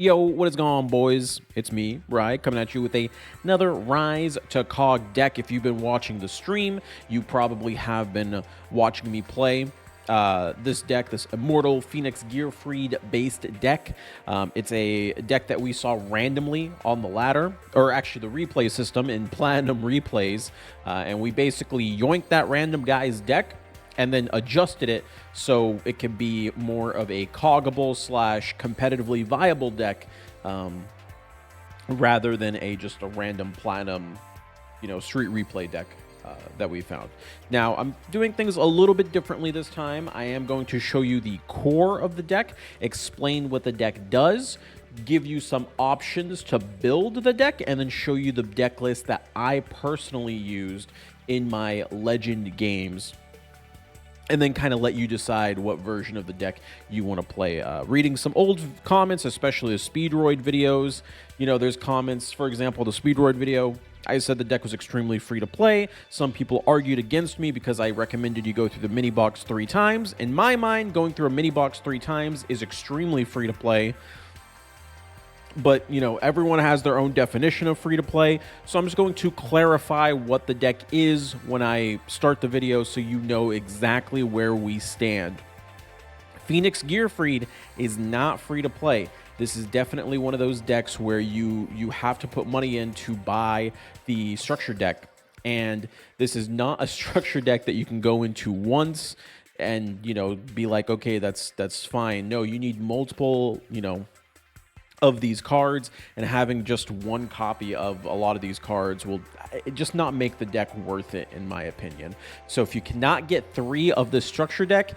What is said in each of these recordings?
Yo, what is going on, boys? It's me, Ryise, coming at you with another Ryise to KoG deck. If you've been watching the stream, you probably have been watching me play this deck, this Immortal Phoenix Gearfried based deck. It's a deck that we saw randomly on the ladder, or actually the replay system in Platinum Replays, and we basically yoinked that random guy's deck and then adjusted it so it can be more of a coggable / competitively viable deck, rather than just a random platinum, street replay deck that we found. Now, I'm doing things a little bit differently this time. I am going to show you the core of the deck, explain what the deck does, give you some options to build the deck, and then show you the deck list that I personally used in my Legend games, and then kind of let you decide what version of the deck you want to play. Reading some old comments, especially the Speedroid videos. There's comments, for example, the Speedroid video, I said the deck was extremely free to play. Some people argued against me because I recommended you go through the mini box 3 times. In my mind, going through a mini box 3 times is extremely free to play. But, everyone has their own definition of free to play. So I'm just going to clarify what the deck is when I start the video so you know exactly where we stand. Phoenix Gearfried is not free to play. This is definitely one of those decks where you have to put money in to buy the structure deck. And this is not a structure deck that you can go into once and, be like, okay, that's fine. No, you need multiple, of these cards, and having just one copy of a lot of these cards will just not make the deck worth it, in my opinion. So if you cannot get 3 of the structure deck,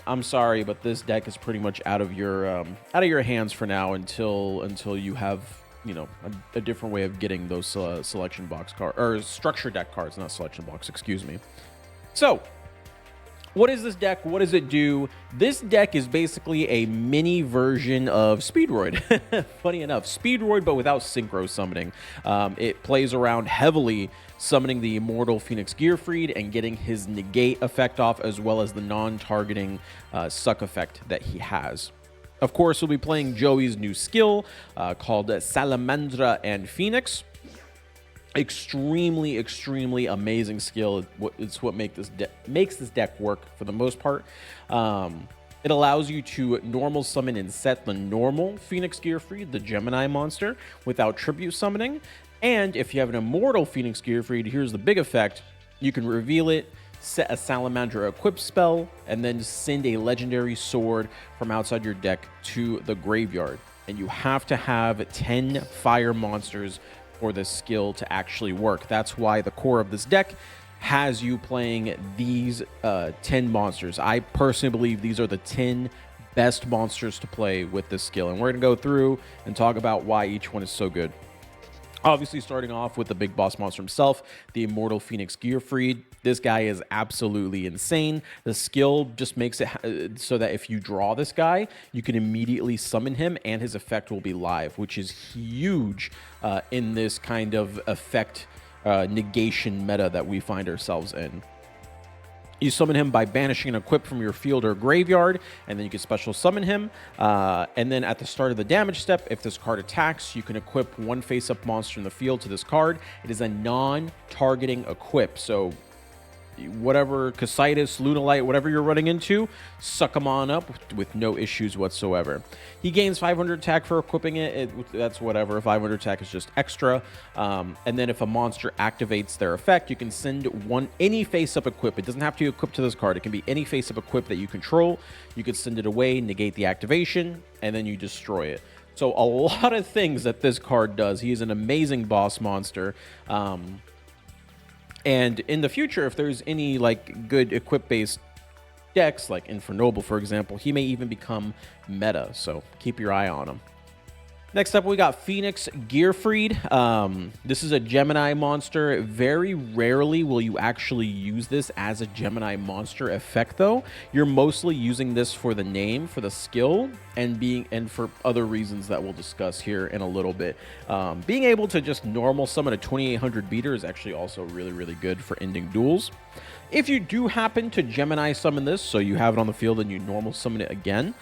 I'm sorry, but this deck is pretty much out of your hands for now until you have a different way of getting those selection box cards, or structure deck cards, not selection box, excuse me. So what is this deck? What does it do? This deck is basically a mini version of Speedroid. Funny enough, Speedroid, but without synchro summoning. It plays around heavily summoning the Immortal Phoenix Gearfried and getting his negate effect off, as well as the non-targeting suck effect that he has. Of course, we'll be playing Joey's new skill called Salamandra and Phoenix. Extremely amazing skill. It's what makes this deck work for the most part. It allows you to normal summon and set the normal Phoenix Gearfried, the Gemini monster, without tribute summoning. And if you have an Immortal Phoenix Gearfried, here's the big effect: you can reveal it, set a Salamandra equip spell, and then send a legendary sword from outside your deck to the graveyard. And you have to have 10 fire monsters for this skill to actually work. That's why the core of this deck has you playing these 10 monsters. I personally believe these are the 10 best monsters to play with this skill, and we're going to go through and talk about why each one is so good. Obviously, starting off with the big boss monster himself, the Immortal Phoenix Gearfried. This guy is absolutely insane. The skill just makes it so that if you draw this guy, you can immediately summon him and his effect will be live, which is huge in this kind of effect negation meta that we find ourselves in. You summon him by banishing an equip from your field or graveyard, and then you can special summon him. And then at the start of the damage step, if this card attacks, you can equip one face-up monster in the field to this card. It is a non-targeting equip, so whatever Casitas, Lunalite, whatever you're running into, suck them on up with no issues whatsoever. He gains 500 attack for equipping it. That's whatever. 500 attack is just extra. And then if a monster activates their effect, you can send any face-up equip. It doesn't have to be equipped to this card. It can be any face-up equip that you control. You can send it away, negate the activation, and then you destroy it. So a lot of things that this card does. He is an amazing boss monster. And in the future, if there's any good equip-based decks, like Infernoble, for example, he may even become meta, so keep your eye on him. Next up, we got Phoenix Gearfried. This is a Gemini monster. Very rarely will you actually use this as a Gemini monster effect, though. You're mostly using this for the name, for the skill, and for other reasons that we'll discuss here in a little bit. Being able to just normal summon a 2800 beater is actually also really good for ending duels. If you do happen to Gemini summon this, so you have it on the field and you normal summon it again,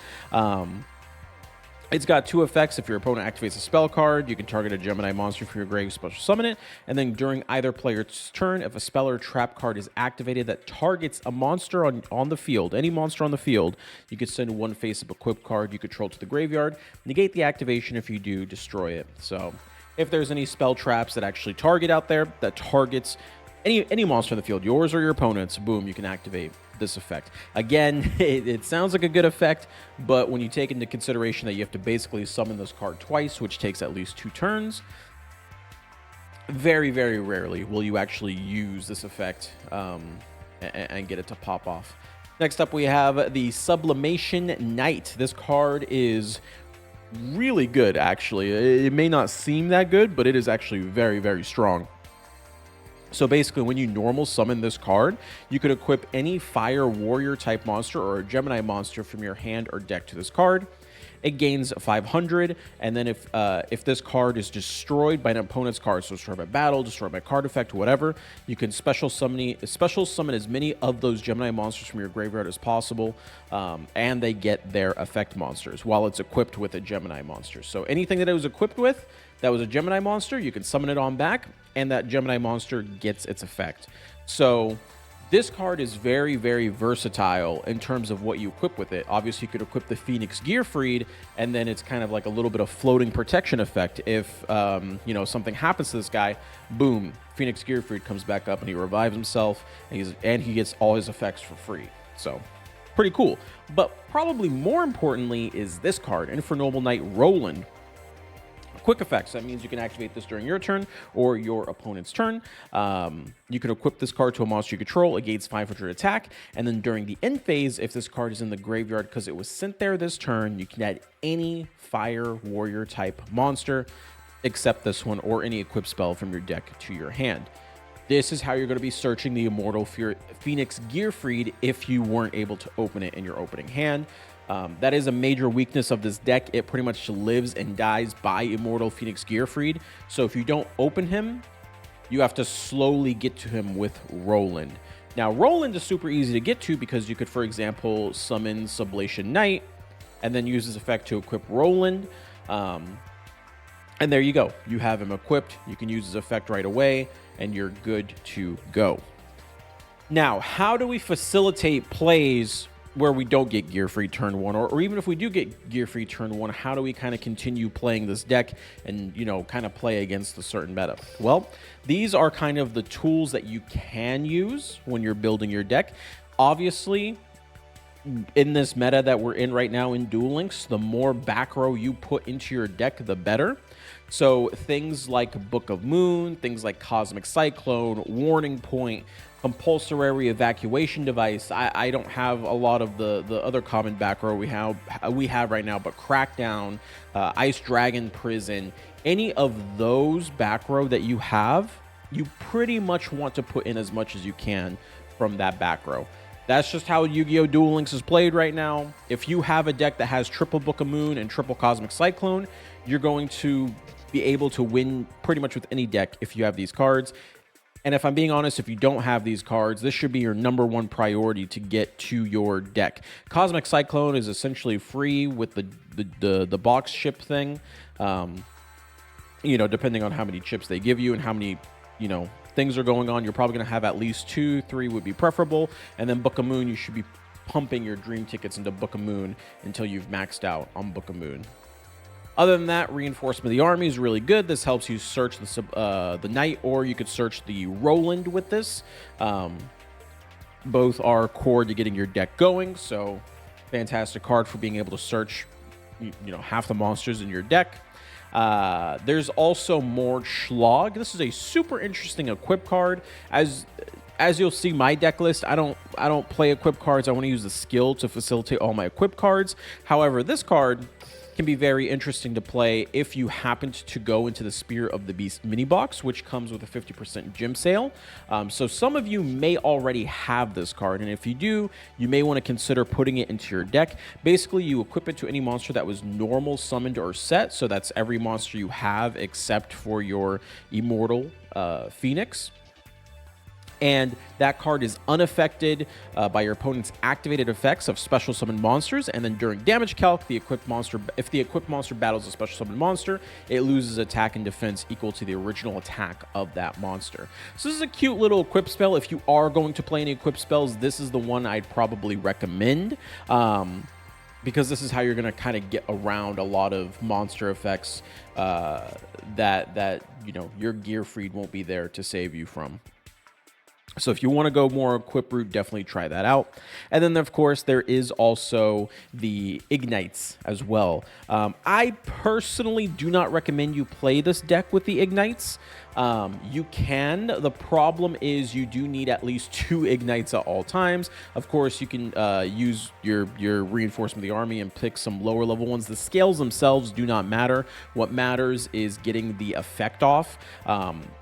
It's got 2 effects. If your opponent activates a spell card, you can target a Gemini monster from your grave, special summon it. And then during either player's turn, if a spell or trap card is activated that targets a monster on the field, any monster on the field, you could send one face-up equipped card you control to the graveyard. Negate the activation. If you do, destroy it. So if there's any spell traps that actually target out there, that targets any monster in the field, yours or your opponent's, boom, you can activate this effect. Again, it sounds like a good effect, but when you take into consideration that you have to basically summon this card twice, which takes at least 2 turns, very, very rarely will you actually use this effect and get it to pop off. Next up, we have the Sublimation Knight. This card is really good, actually. It may not seem that good, but it is actually very, very strong. So basically, when you normal summon this card, you could equip any fire warrior type monster or a Gemini monster from your hand or deck to this card. It gains 500, and then if this card is destroyed by an opponent's card, so destroyed by battle, destroyed by card effect, whatever, you can special summon as many of those Gemini monsters from your graveyard as possible, and they get their effect monsters while it's equipped with a Gemini monster. So anything that it was equipped with that was a Gemini monster, you can summon it on back, and that Gemini monster gets its effect. So this card is very, very versatile in terms of what you equip with it. Obviously, you could equip the Phoenix Gearfried, and then it's kind of like a little bit of floating protection effect. If something happens to this guy, boom, Phoenix Gearfried comes back up and he revives himself, and he gets all his effects for free. So pretty cool. But probably more importantly is this card, Infernal Knight Roland. Quick effects. That means you can activate this during your turn or your opponent's turn. You can equip this card to a monster you control. It gains 500 attack. And then during the end phase, if this card is in the graveyard because it was sent there this turn, you can add any fire warrior type monster except this one or any equipped spell from your deck to your hand. This is how you're going to be searching the Immortal Phoenix Gearfried if you weren't able to open it in your opening hand. That is a major weakness of this deck. It pretty much lives and dies by Immortal Phoenix Gearfried. So if you don't open him, you have to slowly get to him with Roland. Now, Roland is super easy to get to because you could, for example, summon Sublation Knight and then use this effect to equip Roland. And there you go. You have him equipped. You can use his effect right away, and you're good to go. Now, how do we facilitate plays where we don't get Gearfried turn 1, or even if we do get Gearfried turn 1, how do we kind of continue playing this deck and, kind of play against a certain meta? Well, these are kind of the tools that you can use when you're building your deck. Obviously, in this meta that we're in right now in Duel Links, the more back row you put into your deck, the better. So things like Book of Moon, things like Cosmic Cyclone, Warning Point, Compulsory Evacuation Device. I don't have a lot of the other common back row we have right now, but Crackdown, Ice Dragon Prison, any of those back row that you have, you pretty much want to put in as much as you can from that back row. That's just how Yu-Gi-Oh! Duel Links is played right now. If you have a deck that has triple Book of Moon and triple Cosmic Cyclone, you're going to be able to win pretty much with any deck if you have these cards. And if I'm being honest, if you don't have these cards, this should be your #1 priority to get to your deck. Cosmic Cyclone is essentially free with the box chip thing. Depending on how many chips they give you and how many, things are going on, you're probably going to have at least 2, 3 would be preferable. And then Book of Moon, you should be pumping your dream tickets into Book of Moon until you've maxed out on Book of Moon. Other than that, Reinforcement of the Army is really good. This helps you search the Knight, or you could search the Roland with this. Both are core to getting your deck going, so fantastic card for being able to search half the monsters in your deck. There's also more Schlag. This is a super interesting equip card. As you'll see my deck list, I don't play equip cards. I want to use the skill to facilitate all my equip cards. However, this card can be very interesting to play if you happened to go into the Spear of the Beast mini box, which comes with a 50% gem sale. So some of you may already have this card, and if you do, you may want to consider putting it into your deck. Basically, you equip it to any monster that was normal summoned or set, so that's every monster you have except for your Immortal Phoenix. and that card is unaffected by your opponent's activated effects of special summon monsters. And then during damage calc, if the equipped monster battles a special summon monster, it loses attack and defense equal to the original attack of that monster. So this is a cute little equip spell. If you are going to play any equip spells, this is the one I'd probably recommend, because this is how you're going to kind of get around a lot of monster effects that you know, your Gearfried won't be there to save you from. So if you want to go more equip route, definitely try that out. And then, of course, there is also the Ignites as well. I personally do not recommend you play this deck with the Ignites. You can. The problem is you do need at least 2 Ignites at all times. Of course, you can use your reinforcement of the army and pick some lower level ones. The scales themselves do not matter. What matters is getting the effect off.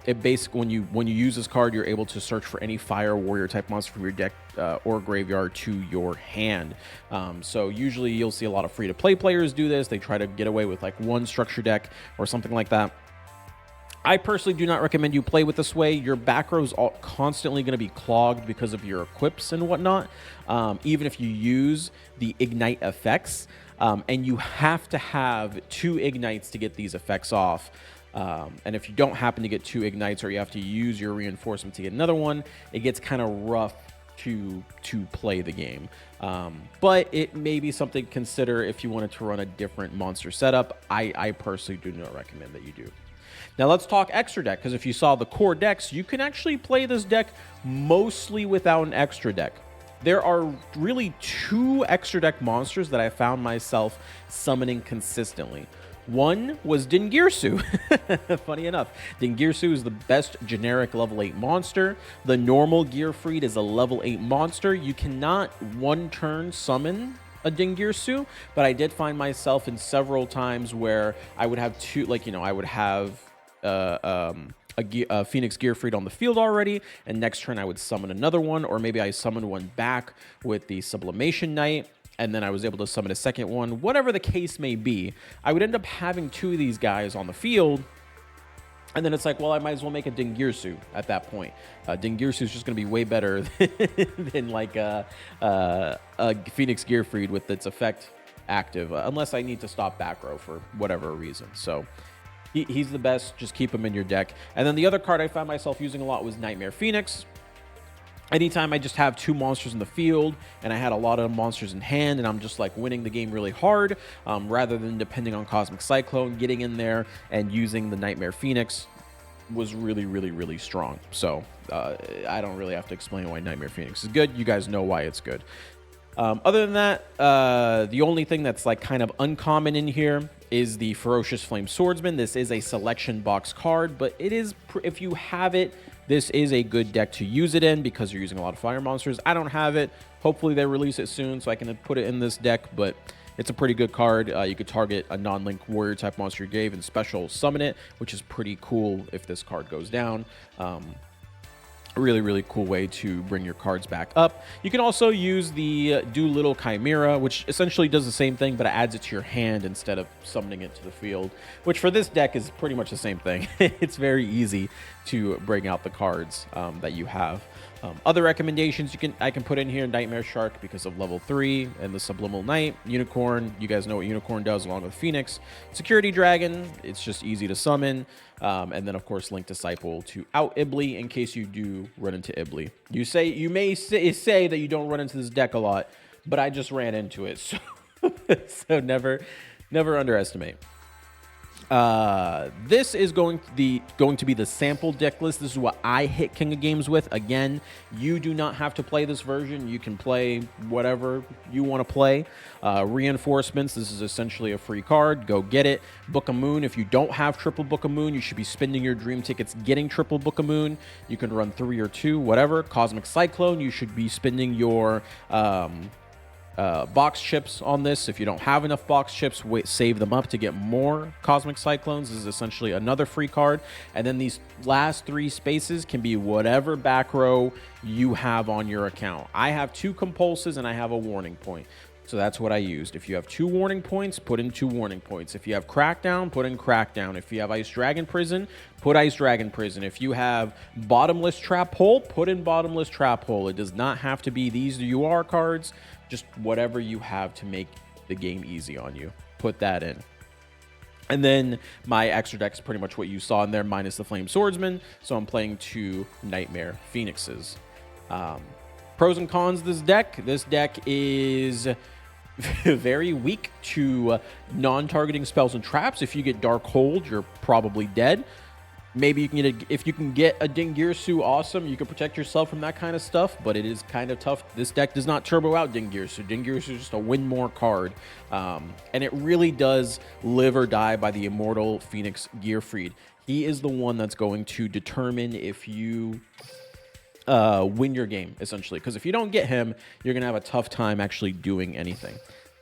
It basically, when you use this card, you're able to search for any fire warrior type monster from your deck or graveyard to your hand. So usually you'll see a lot of free to play players do this. They try to get away with like one structure deck or something like that. I personally do not recommend you play with this way. Your back row is constantly going to be clogged because of your equips and whatnot, even if you use the Ignite effects. And you have to have 2 Ignites to get these effects off. And if you don't happen to get 2 Ignites, or you have to use your reinforcement to get another one, it gets kind of rough to play the game. But it may be something to consider if you wanted to run a different monster setup. I personally do not recommend that you do. Now let's talk extra deck, because if you saw the core decks, you can actually play this deck mostly without an extra deck. There are really 2 extra deck monsters that I found myself summoning consistently. One was Dingirsu. Funny enough, Dingirsu is the best generic level 8 monster. The normal Gearfried is a level 8 monster. You cannot one turn summon a Dingirsu, but I did find myself in several times where I would have 2, like, you know, I would have a Phoenix Gearfried on the field already, and next turn I would summon another one, or maybe I summoned one back with the Sublimation Knight, and then I was able to summon a second one. Whatever the case may be, I would end up having 2 of these guys on the field, and then it's like, well, I might as well make a Dingirsu at that point. Dingirsu is just going to be way better than like a Phoenix Gearfried with its effect active, unless I need to stop back row for whatever reason. So he's the best. Just keep him in your deck. And then the other card I found myself using a lot was Nightmare Phoenix. Anytime I just have 2 monsters in the field and I had a lot of monsters in hand and I'm just like winning the game really hard, rather than depending on Cosmic Cyclone, getting in there and using the Nightmare Phoenix was really, really, really strong. So I don't really have to explain why Nightmare Phoenix is good. You guys know why it's good. Other than that, the only thing that's like kind of uncommon in here is the Ferocious Flame Swordsman. This is a selection box card, but it is, if you have it, this is a good deck to use it in because you're using a lot of fire monsters. I don't have it. Hopefully they release it soon so I can put it in this deck, but it's a pretty good card. You could target a non-link warrior type monster you gave and special summon it, which is pretty cool if this card goes down. Really, really cool way to bring your cards back up. You can also use the Doolittle Chimera, which essentially does the same thing, but it adds it to your hand instead of summoning it to the field, which for this deck is pretty much the same thing. It's very easy to bring out the cards that you have. Other recommendations I can put in here: Nightmare Shark because of level 3 and the Subliminal Knight. Unicorn, you guys know what Unicorn does along with Phoenix. Security Dragon, it's just easy to summon. And then of course Link Disciple to out Ibly in case you do run into Ibly. You may say that you don't run into this deck a lot, but I just ran into it, so so never underestimate. This is going to be the sample deck list. This is what I hit King of Games with. Again, you do not have to play this version. You can play whatever you want to play. Reinforcements, this is essentially a free card. Go get it. Book of Moon, if you don't have triple Book of Moon, you should be spending your dream tickets getting triple Book of Moon. You can run 3 or 2, whatever. Cosmic Cyclone, you should be spending your box chips on this. If you don't have enough box chips, save them up to get more Cosmic Cyclones. This is essentially another free card. And then these last 3 spaces can be whatever back row you have on your account. I have 2 Compulses and I have a Warning Point. So that's what I used. If you have 2 warning points, put in 2 warning points. If you have Crackdown, put in Crackdown. If you have Ice Dragon Prison, put Ice Dragon Prison. If you have Bottomless Trap Hole, put in Bottomless Trap Hole. It does not have to be these UR cards. Just whatever you have to make the game easy on you. Put that in. And then my extra deck is pretty much what you saw in there, minus the Flame Swordsman. So I'm playing 2 Nightmare Phoenixes. Pros and cons of this deck. This deck is very weak to non-targeting spells and traps. If you get Dark Hold, you're probably dead. Maybe you can get if you can get a Dingirsu, awesome. You can protect yourself from that kind of stuff, but it is kind of tough. This deck does not turbo out Dingirsu. Dingirsu is just a win more card. And it really does live or die by the Immortal Phoenix Gearfried. He is the one that's going to determine if you win your game, essentially. Because if you don't get him, you're going to have a tough time actually doing anything.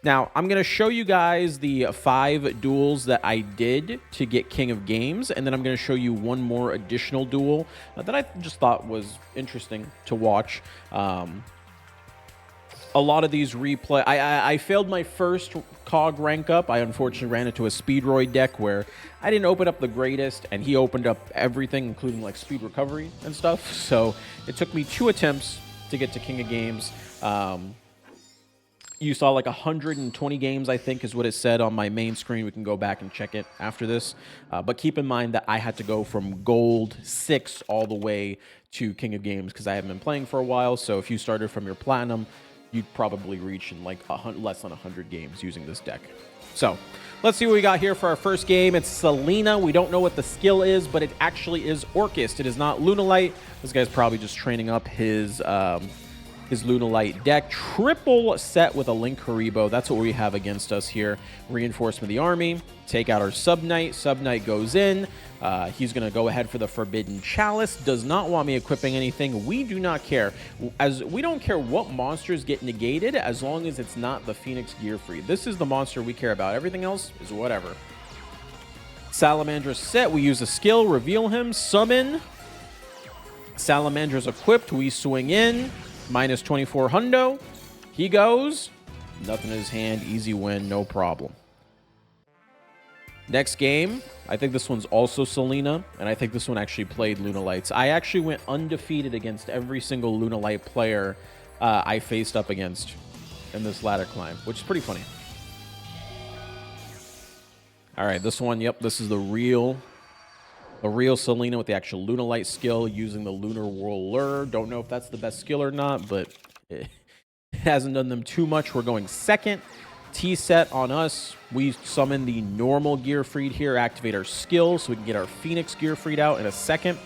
Now, I'm going to show you guys the 5 duels that I did to get King of Games, and then I'm going to show you one more additional duel that I just thought was interesting to watch. A lot of these replay... I failed my first KoG rank up. I unfortunately ran into a Speedroid deck where I didn't open up the greatest, and he opened up everything, including like speed recovery and stuff. So it took me 2 attempts to get to King of Games. You saw like 120 games, I think, is what it said on my main screen. We can go back and check it after this. But keep in mind that I had to go from Gold 6 all the way to King of Games because I haven't been playing for a while. So if you started from your Platinum, you'd probably reach in like less than 100 games using this deck. So let's see what we got here for our first game. It's Selena. We don't know what the skill is, but it actually is Orchist. It is not Lunalight. This guy's probably just training up his Lunalight deck. Triple set with a Link Haribo. That's what we have against us here. Reinforcement of the army. Take out our Sub-Knight. Sub-Knight goes in. He's going to go ahead for the Forbidden Chalice. Does not want me equipping anything. We do not care. As we don't care what monsters get negated as long as it's not the Phoenix Gearfried. This is the monster we care about. Everything else is whatever. Salamandra's set. We use a skill. Reveal him. Summon. Salamandra's equipped. We swing in. Minus 24 hundo. He goes. Nothing in his hand. Easy win. No problem. Next game. I think this one's also Selena. And I think this one actually played Lunalights. I actually went undefeated against every single Lunalight player I faced up against in this ladder climb, which is pretty funny. All right. This one. Yep. This is the real Selena with the actual Lunalight skill using the Lunar Whirler. Don't know if that's the best skill or not, but it hasn't done them too much. We're going second. T-set on us. We summon the normal Gearfried here, activate our skill so we can get our Phoenix Gearfried out in a second.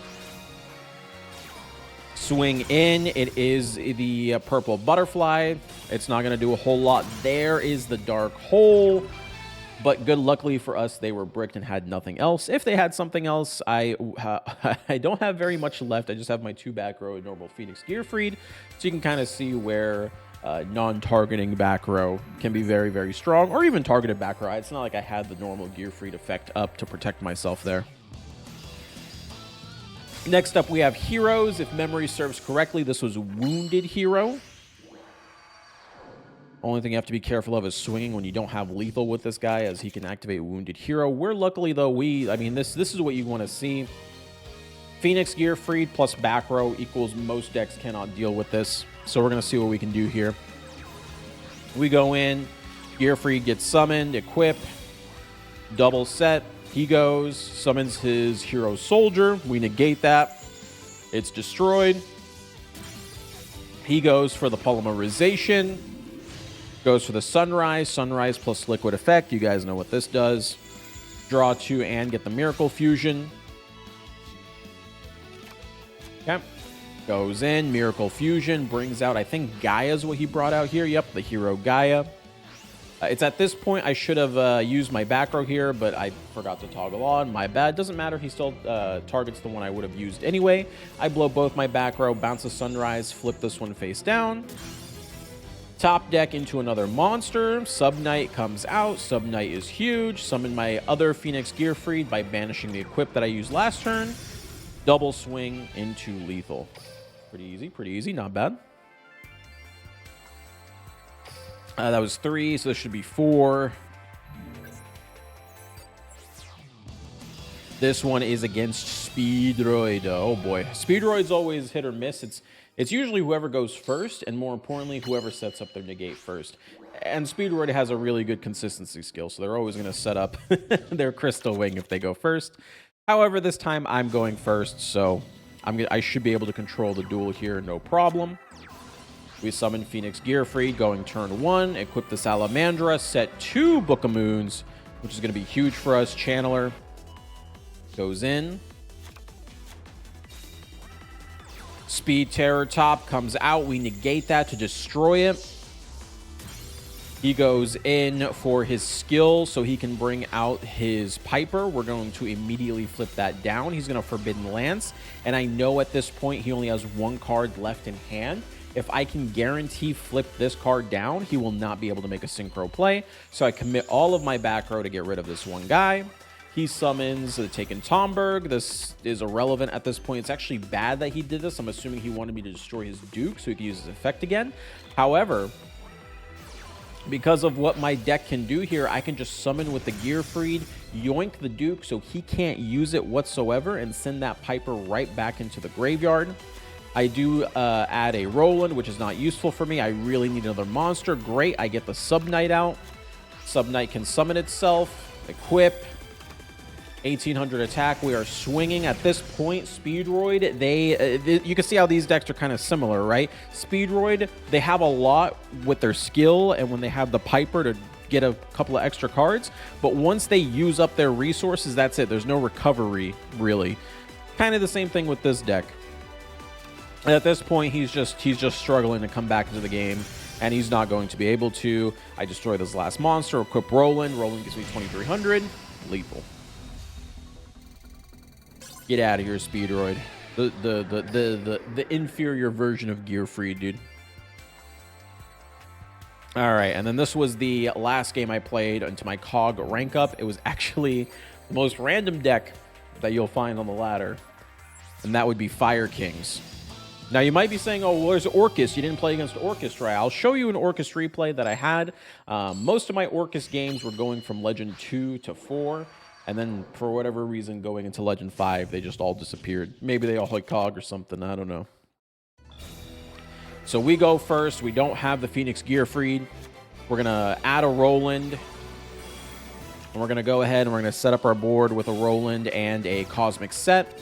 Swing in. It is the purple butterfly. It's not going to do a whole lot. There is the dark hole. But good luckily for us, they were bricked and had nothing else. If they had something else, I don't have very much left. I just have my 2 back row normal Phoenix Gearfried. So you can kind of see where non-targeting back row can be very, very strong. Or even targeted back row. It's not like I had the normal Gearfried effect up to protect myself there. Next up, we have Heroes. If memory serves correctly, this was Wounded Hero. Only thing you have to be careful of is swinging when you don't have lethal with this guy, as he can activate Wounded Hero. We're luckily, though, I mean, this is what you want to see. Phoenix Gearfried plus back row equals most decks cannot deal with this. So we're going to see what we can do here. We go in. Gearfried gets summoned, equip, double set. He goes, summons his Hero Soldier. We negate that. It's destroyed. He goes for the Polymerization. Goes for the Sunrise. Sunrise plus Liquid Effect. You guys know what this does. Draw 2 and get the Miracle Fusion. Okay. Goes in. Miracle Fusion. Brings out, I think Gaia's what he brought out here. Yep, the hero Gaia. It's at this point I should have used my back row here, but I forgot to toggle on. My bad. Doesn't matter. He still targets the one I would have used anyway. I blow both my back row. Bounce the Sunrise. Flip this one face down. Top deck into another monster. Sub-Knight comes out. Sub-Knight is huge. Summon my other Phoenix Gearfried by banishing the equip that I used last turn. Double swing into lethal. Pretty easy, not bad. That was 3, so this should be 4. This one is against Speedroid. Oh boy, Speedroid's always hit or miss. It's usually whoever goes first, and more importantly, whoever sets up their negate first. And Speedroid has a really good consistency skill, so they're always going to set up their Crystal Wing if they go first. However, this time I'm going first, so I should be able to control the duel here, no problem. We summon Phoenix Gearfried going turn 1, equip the Salamandra, set 2 Book of Moons, which is going to be huge for us. Channeler goes in. Speed Terror Top comes out. We negate that to destroy it. He goes in for his skill so he can bring out his Piper. We're going to immediately flip that down. He's going to Forbidden Lance. And I know at this point he only has 1 card left in hand. If I can guarantee flip this card down, he will not be able to make a synchro play. So I commit all of my back row to get rid of this one guy. He summons the Taken Tomberg. This is irrelevant at this point. It's actually bad that he did this. I'm assuming he wanted me to destroy his Duke so he could use his effect again. However, because of what my deck can do here, I can just summon with the Gearfried, yoink the Duke so he can't use it whatsoever, and send that Piper right back into the graveyard. I do add a Roland, which is not useful for me. I really need another monster. Great, I get the Sub Knight out. Sub Knight can summon itself, equip, 1800 attack. We are swinging at this point. Speedroid, you can see how these decks are kind of similar, right? Speedroid, they have a lot with their skill and when they have the Piper to get a couple of extra cards, but once they use up their resources, that's it. There's no recovery, really. Kind of the same thing with this deck. At this point, he's just struggling to come back into the game, and he's not going to be able to. I destroy this last monster, equip Roland. Roland gives me 2300. Lethal. Get out of here, Speedroid. The inferior version of Gearfried, dude. All right, and then this was the last game I played into my KoG rank up. It was actually the most random deck that you'll find on the ladder, and that would be Fire Kings. Now, you might be saying, oh, well, where's Orcus? You didn't play against Orcus, right? I'll show you an Orcus replay that I had. Most of my Orcus games were going from Legend 2 to 4. And then, for whatever reason, going into Legend 5, they just all disappeared. Maybe they all had KoG or something. I don't know. So we go first. We don't have the Phoenix Gearfried. We're going to add a Roland. And we're going to go ahead and we're going to set up our board with a Roland and a Cosmic Set.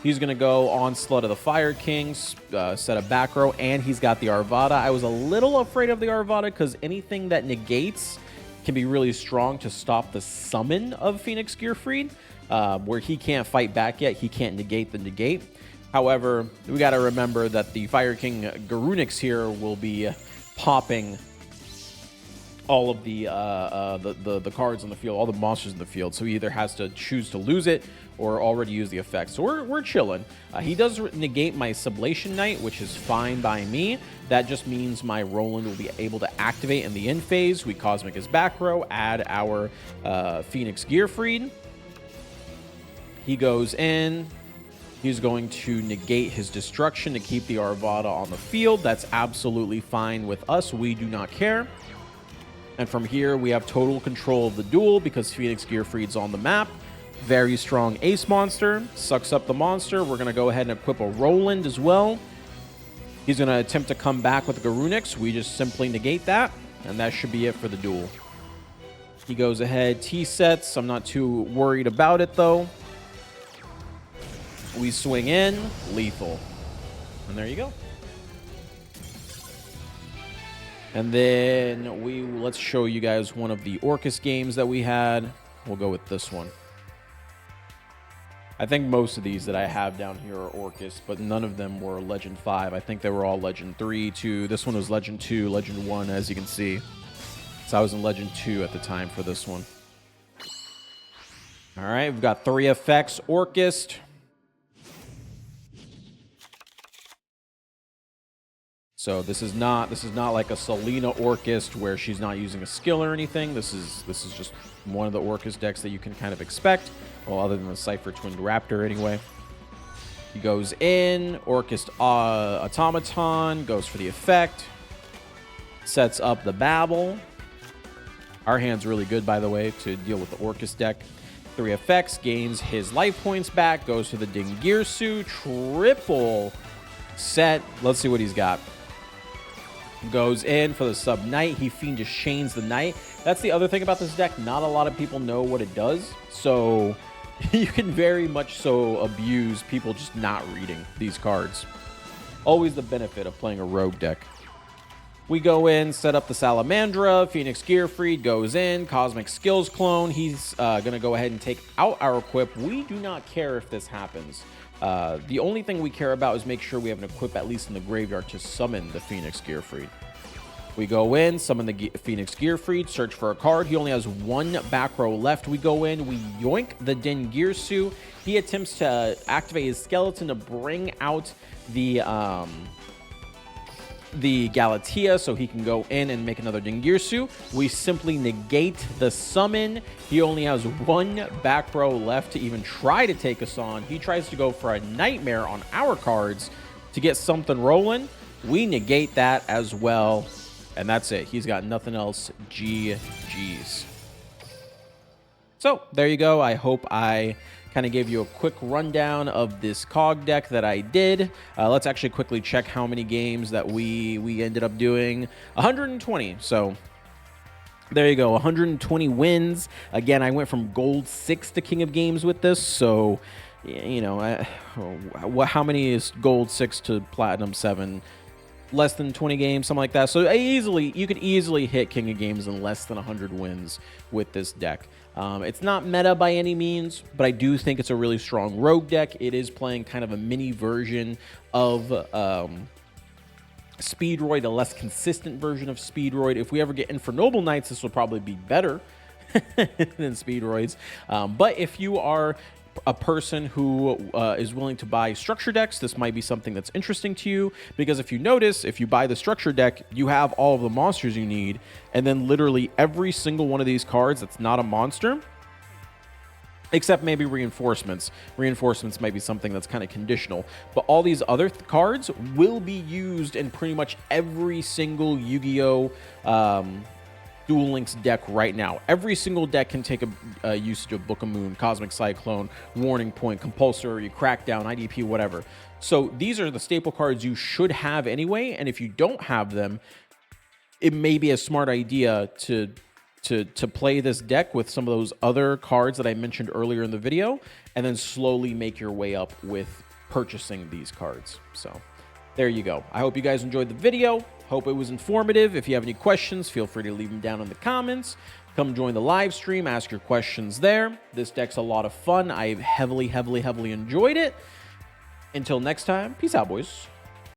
He's going to go Onslaught of the Fire Kings, set a back row, and he's got the Arvada. I was a little afraid of the Arvada because anything that negates can be really strong to stop the summon of Phoenix Gearfried, where he can't fight back yet. He can't negate the negate. However, we got to remember that the Fire King Garunix here will be popping all of the cards on the field, all the monsters in the field. So he either has to choose to lose it or already use the effect. So we're chilling. He does negate my Sublation Knight, which is fine by me. That just means my Roland will be able to activate in the end phase. We Cosmic his back row, add our Phoenix Gearfried. He goes in. He's going to negate his destruction to keep the Arvada on the field. That's absolutely fine with us. We do not care. And from here, we have total control of the duel because Phoenix Gearfried's on the map. Very strong ace monster. Sucks up the monster. We're going to go ahead and equip a Roland as well. He's going to attempt to come back with Garunix. We just simply negate that. And that should be it for the duel. He goes ahead, T-sets. I'm not too worried about it, though. We swing in. Lethal. And there you go. And then let's show you guys one of the Orcus games that we had. We'll go with this one. I think most of these that I have down here are Orcus, but none of them were Legend 5. I think they were all Legend 3, 2. This one was Legend 2, Legend 1, as you can see. So I was in Legend 2 at the time for this one. All right, we've got 3 effects. Orcus. So this is not like a Selena Orcus where she's not using a skill or anything. This is just one of the Orcus decks that you can kind of expect. Well, other than the Cypher Twinned Raptor anyway. He goes in, Orcus Automaton, goes for the effect. sets up the Babel. Our hand's really good, by the way, to deal with the Orcus deck. 3 effects, gains his life points back, goes to the Dingirsu, triple set. Let's see what he's got. Goes in for the sub knight. He fiendish chains the knight. That's the other thing about this deck. Not a lot of people know what it does, so you can very much so abuse people just not reading these cards. Always the benefit of playing a rogue deck. We go in, set up the Salamandra. Phoenix Gearfried goes in. Cosmic Skills clone. He's going to go ahead and take out our equip. We do not care if this happens. The only thing we care about is make sure we have an equip at least in the graveyard to summon the Phoenix Gearfried. We go in, summon the Phoenix Gearfried, search for a card. He only has 1 back row left. We go in, we yoink the Dingirsu. He attempts to activate his skeleton to bring out the Galatea so he can go in and make another Dingirsu. We simply negate the summon. He only has 1 back row left to even try to take us on. He tries to go for a Nightmare on our cards to get something rolling. We negate that as well. And that's it. He's got nothing else. GG's. So there you go. I hope I kind of gave you a quick rundown of this KoG deck that I did. Let's actually quickly check how many games that we ended up doing. 120. So there you go. 120 wins. Again, I went from gold 6 to King of Games with this. So, you know, how many is gold 6 to platinum 7? Less than 20 games, something like that. So you could easily hit King of Games in less than 100 wins with this deck. It's not meta by any means, but I do think it's a really strong rogue deck. It is playing kind of a mini version of Speedroid, a less consistent version of Speedroid. If we ever get Infernoble Knights, this will probably be better than Speedroids. But if you are a person who is willing to buy structure decks, this might be something that's interesting to you, because if you notice, if you buy the structure deck, you have all of the monsters you need, and then literally every single one of these cards that's not a monster, except maybe reinforcements. Reinforcements might be something that's kind of conditional, but all these other cards will be used in pretty much every single Yu-Gi-Oh! Duel Links deck right now. Every single deck can take a usage of Book of Moon, Cosmic Cyclone, Warning Point, Compulsory, Crackdown, IDP, whatever. So these are the staple cards you should have anyway, and if you don't have them, it may be a smart idea to play this deck with some of those other cards that I mentioned earlier in the video, and then slowly make your way up with purchasing these cards. So there you go. I hope you guys enjoyed the video. Hope it was informative. If you have any questions, feel free to leave them down in the comments. Come join the live stream, ask your questions there. This deck's a lot of fun. I've heavily enjoyed it. Until next time, peace out, boys.